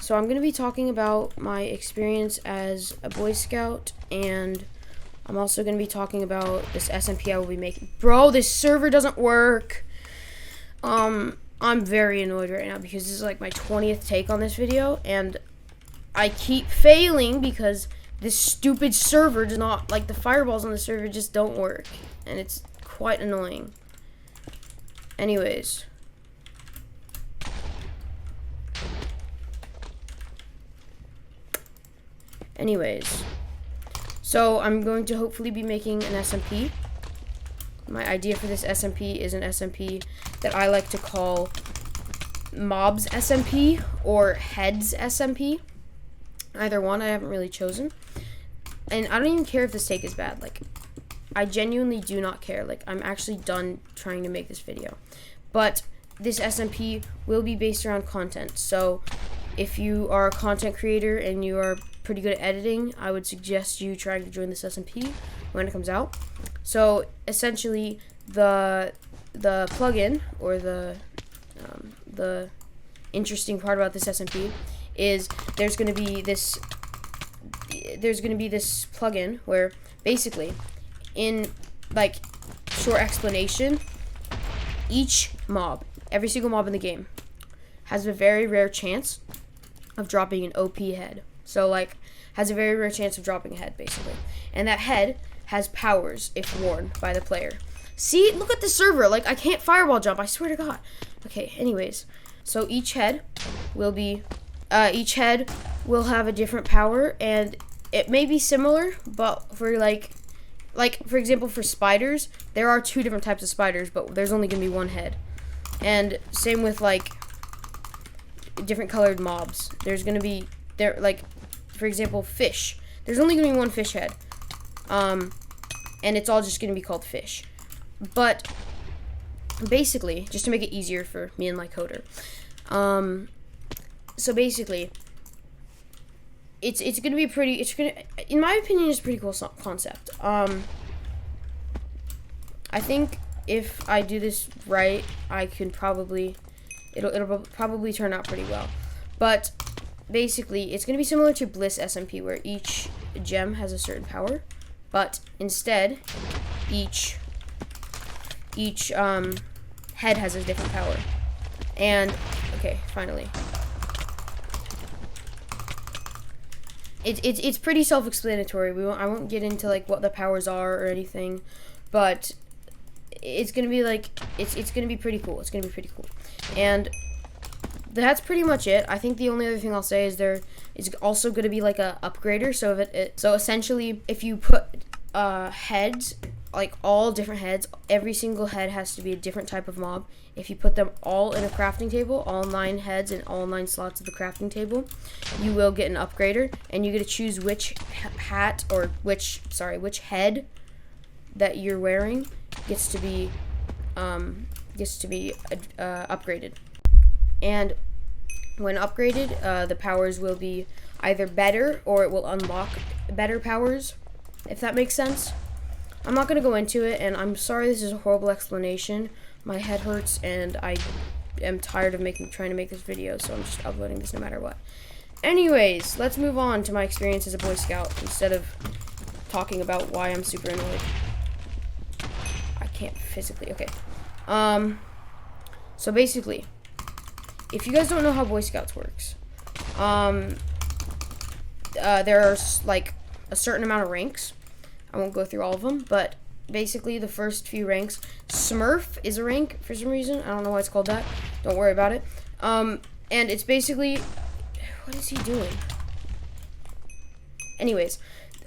So I'm going to be talking about my experience as a Boy Scout, and I'm also going to be talking about this SMP I will be making. Bro, this server doesn't work. I'm very annoyed right now because this is like my 20th take on this video, and I keep failing because this stupid server does not, like, the fireballs on the server just don't work, and it's quite annoying. Anyways. So I'm going to hopefully be making an SMP. My idea for this SMP is an SMP that I like to call Mobs SMP or Heads SMP. Either one, I haven't really chosen. And I don't even care if this take is bad. Like, I genuinely do not care. Like, I'm actually done trying to make this video. But this SMP will be based around content. So if you are a content creator and you are pretty good at editing, I would suggest you trying to join this SMP when it comes out. So essentially, the plugin, or the interesting part about this SMP is there's going to be this plugin where basically, in like short explanation, each mob, every single mob in the game, has a very rare chance of dropping an OP head. So, like, has a very rare chance of dropping a head, basically. And that head has powers if worn by the player. See? Look at the server. Like, I can't fireball jump. I swear to God. Okay, anyways. So, each head will have a different power, and it may be similar, but for, like, for example, for spiders, there are 2 different types of spiders, but there's only going to be 1 head. And same with, like, different colored mobs. There's going to be, like, for example, fish. There's only going to be 1 fish head. And it's all just going to be called fish. But basically, just to make it easier for me and my coder. So basically, it's going to be in my opinion, it's a pretty cool concept. I think if I do this right, I can probably, it'll probably turn out pretty well. But basically, it's going to be similar to Bliss SMP, where each gem has a certain power, but instead, each head has a different power. And, okay, finally. It's pretty self-explanatory. I won't get into, like, what the powers are or anything, but it's going to be, like, it's going to be pretty cool. It's going to be pretty cool. And that's pretty much it. I think the only other thing I'll say is there is also going to be like a upgrader. So so essentially, if you put heads, like all different heads, every single head has to be a different type of mob. If you put them all in a crafting table, all 9 heads in all 9 slots of the crafting table, you will get an upgrader, and you get to choose which which head that you're wearing gets to be upgraded. And when upgraded, the powers will be either better, or it will unlock better powers, if that makes sense. I'm not going to go into it, and I'm sorry this is a horrible explanation. My head hurts, and I am tired of trying to make this video, so I'm just uploading this no matter what. Anyways, let's move on to my experience as a Boy Scout, instead of talking about why I'm super annoyed. I can't physically, okay. So basically, if you guys don't know how Boy Scouts works, there are, like, a certain amount of ranks. I won't go through all of them, but basically the first few ranks, Smurf is a rank for some reason. I don't know why it's called that. Don't worry about it. And it's basically, what is he doing? Anyways,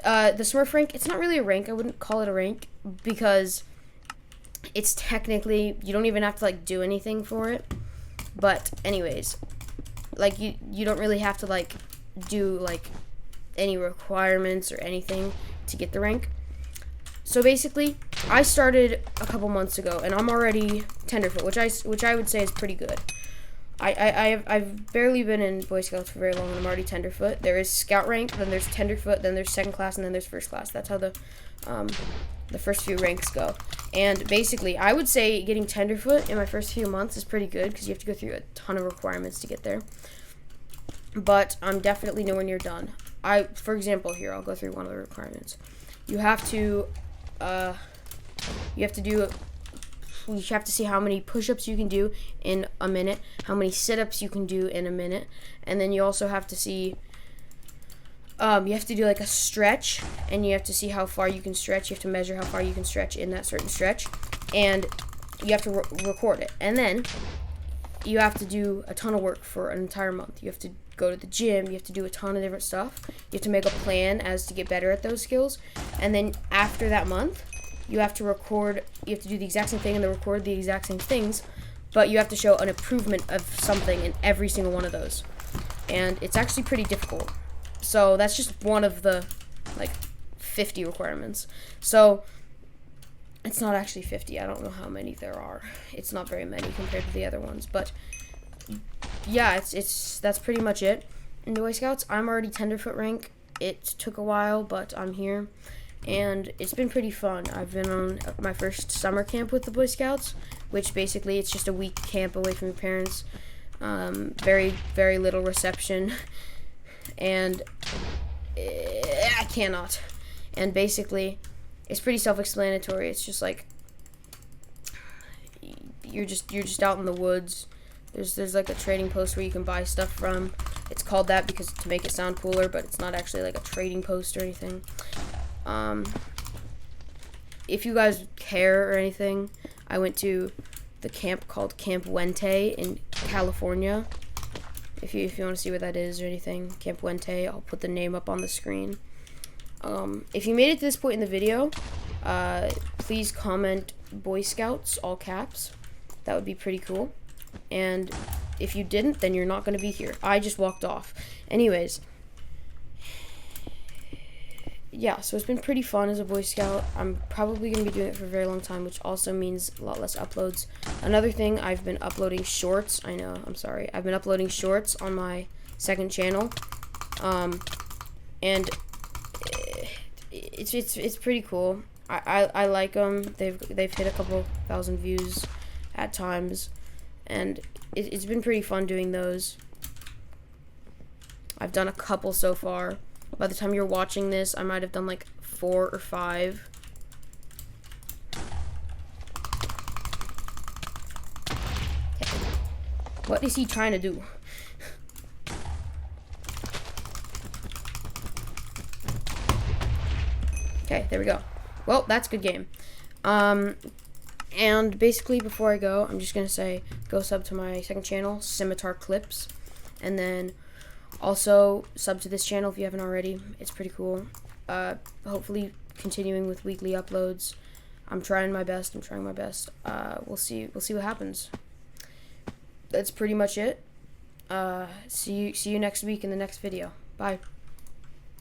the Smurf rank, it's not really a rank. I wouldn't call it a rank because it's technically, you don't even have to, like, do anything for it. But anyways, like, you don't really have to, like, do, like, any requirements or anything to get the rank. So basically, I started a couple months ago, and I'm already tenderfoot, which I would say is pretty good. I've barely been in Boy Scouts for very long, and I'm already tenderfoot. There is Scout rank, then there's tenderfoot, then there's second class, and then there's first class. That's how the first few ranks go. And basically, I would say getting tenderfoot in my first few months is pretty good, because you have to go through a ton of requirements to get there. but I'm definitely nowhere near done. For example, here, I'll go through one of the requirements. You have to see how many push-ups you can do in a minute, how many sit-ups you can do in a minute, and then you also have to see, you have to do like a stretch, and you have to see how far you can stretch. You have to measure how far you can stretch in that certain stretch, and you have to record it. And then you have to do a ton of work for an entire month. You have to go to the gym, you have to do a ton of different stuff. You have to make a plan as to get better at those skills. And then after that month, you have to record, you have to do the exact same thing and then record the exact same things, but you have to show an improvement of something in every single one of those. And it's actually pretty difficult. So that's just one of the, like, 50 requirements. So it's not actually 50. I don't know how many there are. It's not very many compared to the other ones, but yeah, that's pretty much it. In the Boy Scouts, I'm already tenderfoot rank. It took a while, but I'm here, and it's been pretty fun. I've been on my first summer camp with the Boy Scouts, which basically it's just a week camp away from your parents. Very, very little reception, and I cannot. And basically, it's pretty self-explanatory. It's just like you're just out in the woods. There's like a trading post where you can buy stuff from. It's called that because to make it sound cooler, but it's not actually like a trading post or anything. If you guys care or anything, I went to the camp called Camp Wente in California. If you want to see what that is or anything, Camp Wente, I'll put the name up on the screen. If you made it to this point in the video, please comment Boy Scouts, all caps. That would be pretty cool. And if you didn't, then you're not going to be here. I just walked off. Anyways, yeah, so it's been pretty fun as a Boy Scout. I'm probably going to be doing it for a very long time, which also means a lot less uploads. Another thing, I've been uploading shorts. I know, I'm sorry. I've been uploading shorts on my second channel. And it's pretty cool. I like them. They've hit a couple thousand views at times, and it's been pretty fun doing those. I've done a couple so far. By the time you're watching this, I might have done like 4 or 5. What is he trying to do? Okay, there we go. Well, that's a good game. And basically, before I go, I'm just gonna say, go sub to my second channel, Scimitar Clips, and then also sub to this channel if you haven't already. It's pretty cool. Hopefully, continuing with weekly uploads. I'm trying my best. We'll see what happens. That's pretty much it. See you next week in the next video. Bye.